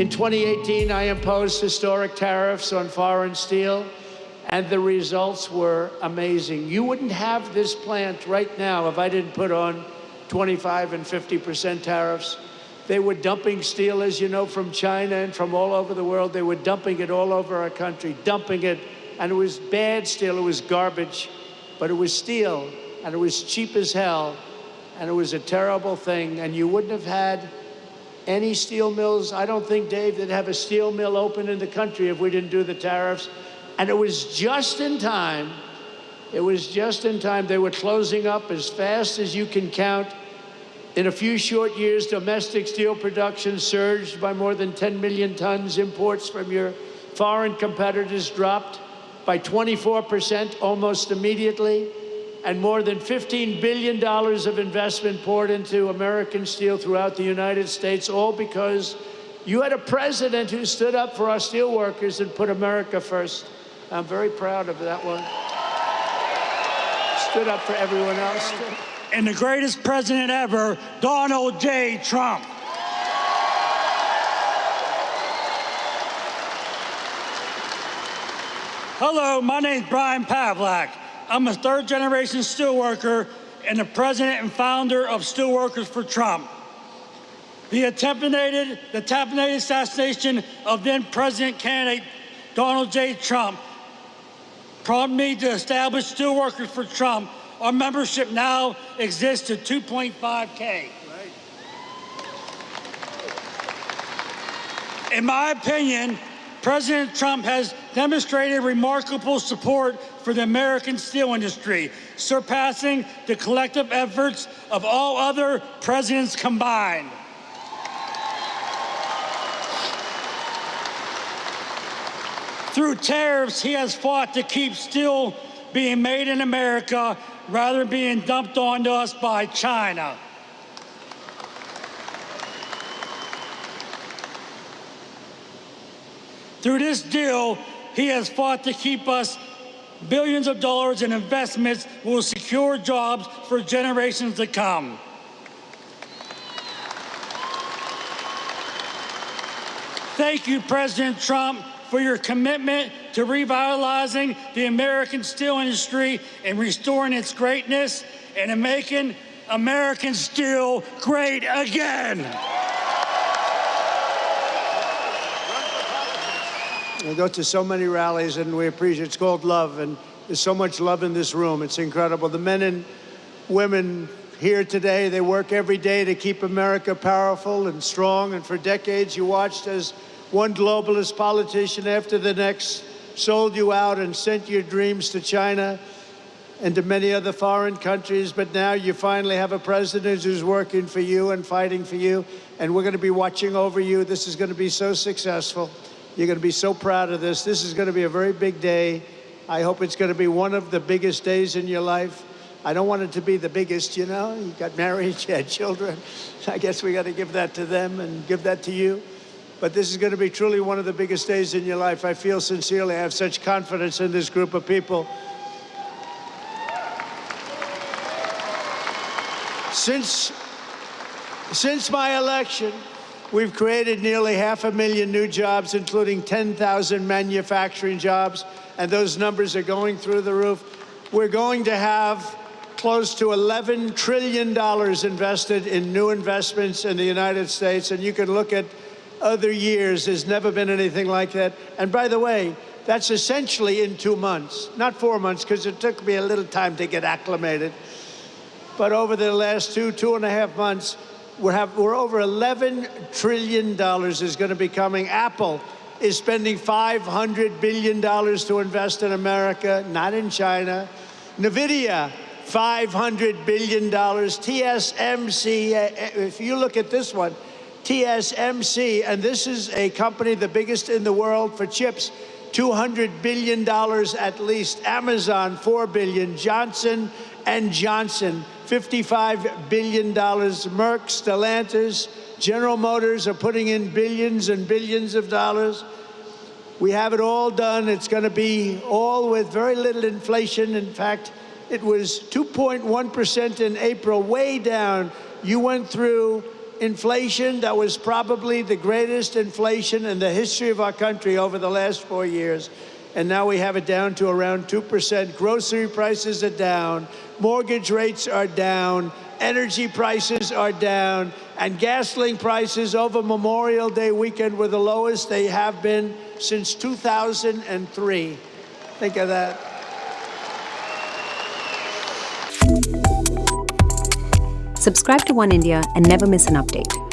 In 2018, I imposed historic tariffs on foreign steel, and the results were amazing. You wouldn't have this plant right now if I didn't put on 25 and 50% tariffs. They were dumping steel, as you know, from China and from all over the world. They were dumping it all over our country, dumping it. And it was bad steel, it was garbage, but it was steel, and it was cheap as hell, and it was a terrible thing. And you wouldn't have had any steel mills. I don't think, Dave, they'd have a steel mill open in the country if we didn't do the tariffs. And it was just in time. It was just in time. They were closing up as fast as you can count. In a few short years, domestic steel production surged by more than 10 million tons. Imports from your foreign competitors dropped by 24% almost immediately. And more than $15 billion of investment poured into American steel throughout the United States, all because you had a president who stood up for our steel workers and put America first. I'm very proud of that one. Stood up for everyone else. And the greatest president ever, Donald J. Trump. Hello, my name's Brian Pavlak. I'm a third-generation steelworker and the president and founder of Steelworkers for Trump. The attempted assassination of then-president candidate Donald J. Trump prompted me to establish Steelworkers for Trump. Our membership now exists to 2.5K. In my opinion, President Trump has demonstrated remarkable support for the American steel industry, surpassing the collective efforts of all other presidents combined. Through tariffs, he has fought to keep steel being made in America rather than being dumped onto us by China. Through this deal, he has fought to keep us billions of dollars in investments that will secure jobs for generations to come. Thank you, President Trump, for your commitment to revitalizing the American steel industry and restoring its greatness and in making American steel great again. We go to so many rallies, and we appreciate it. It's called love, and there's so much love in this room. It's incredible. The men and women here today, they work every day to keep America powerful and strong, and for decades you watched as one globalist politician after the next sold you out and sent your dreams to China and to many other foreign countries. But now you finally have a president who's working for you and fighting for you, and we're going to be watching over you. This is going to be so successful. You're going to be so proud of this. This is going to be a very big day. I hope it's going to be one of the biggest days in your life. I don't want it to be the biggest, you know. You got married, you had children. I guess we got to give that to them and give that to you. But this is going to be truly one of the biggest days in your life. I feel sincerely, I have such confidence in this group of people. Since my election, we've created nearly 500,000 new jobs, including 10,000 manufacturing jobs, and those numbers are going through the roof. We're going to have close to $11 trillion invested in new investments in the United States, and you can look at other years. There's never been anything like that. And by the way, that's essentially in 2 months, not 4 months, because it took me a little time to get acclimated. But over the last 2.5 months, we're over $11 trillion is going to be coming. Apple is spending $500 billion to invest in America, not in China. NVIDIA, $500 billion. TSMC, if you look at this one, TSMC, and this is a company the biggest in the world for chips, $200 billion at least. Amazon, $4 billion. Johnson & Johnson, $55 billion. Merck, Stellantis, General Motors are putting in billions and billions of dollars. We have it all done. It's going to be all with very little inflation. In fact, it was 2.1% in April, way down. You went through inflation that was probably the greatest inflation in the history of our country over the last 4 years. And now we have it down to around 2%. Grocery prices are down. Mortgage rates are down. Energy prices are down. And gasoline prices over Memorial Day weekend were the lowest they have been since 2003. Think of that. Subscribe to Oneindia and never miss an update.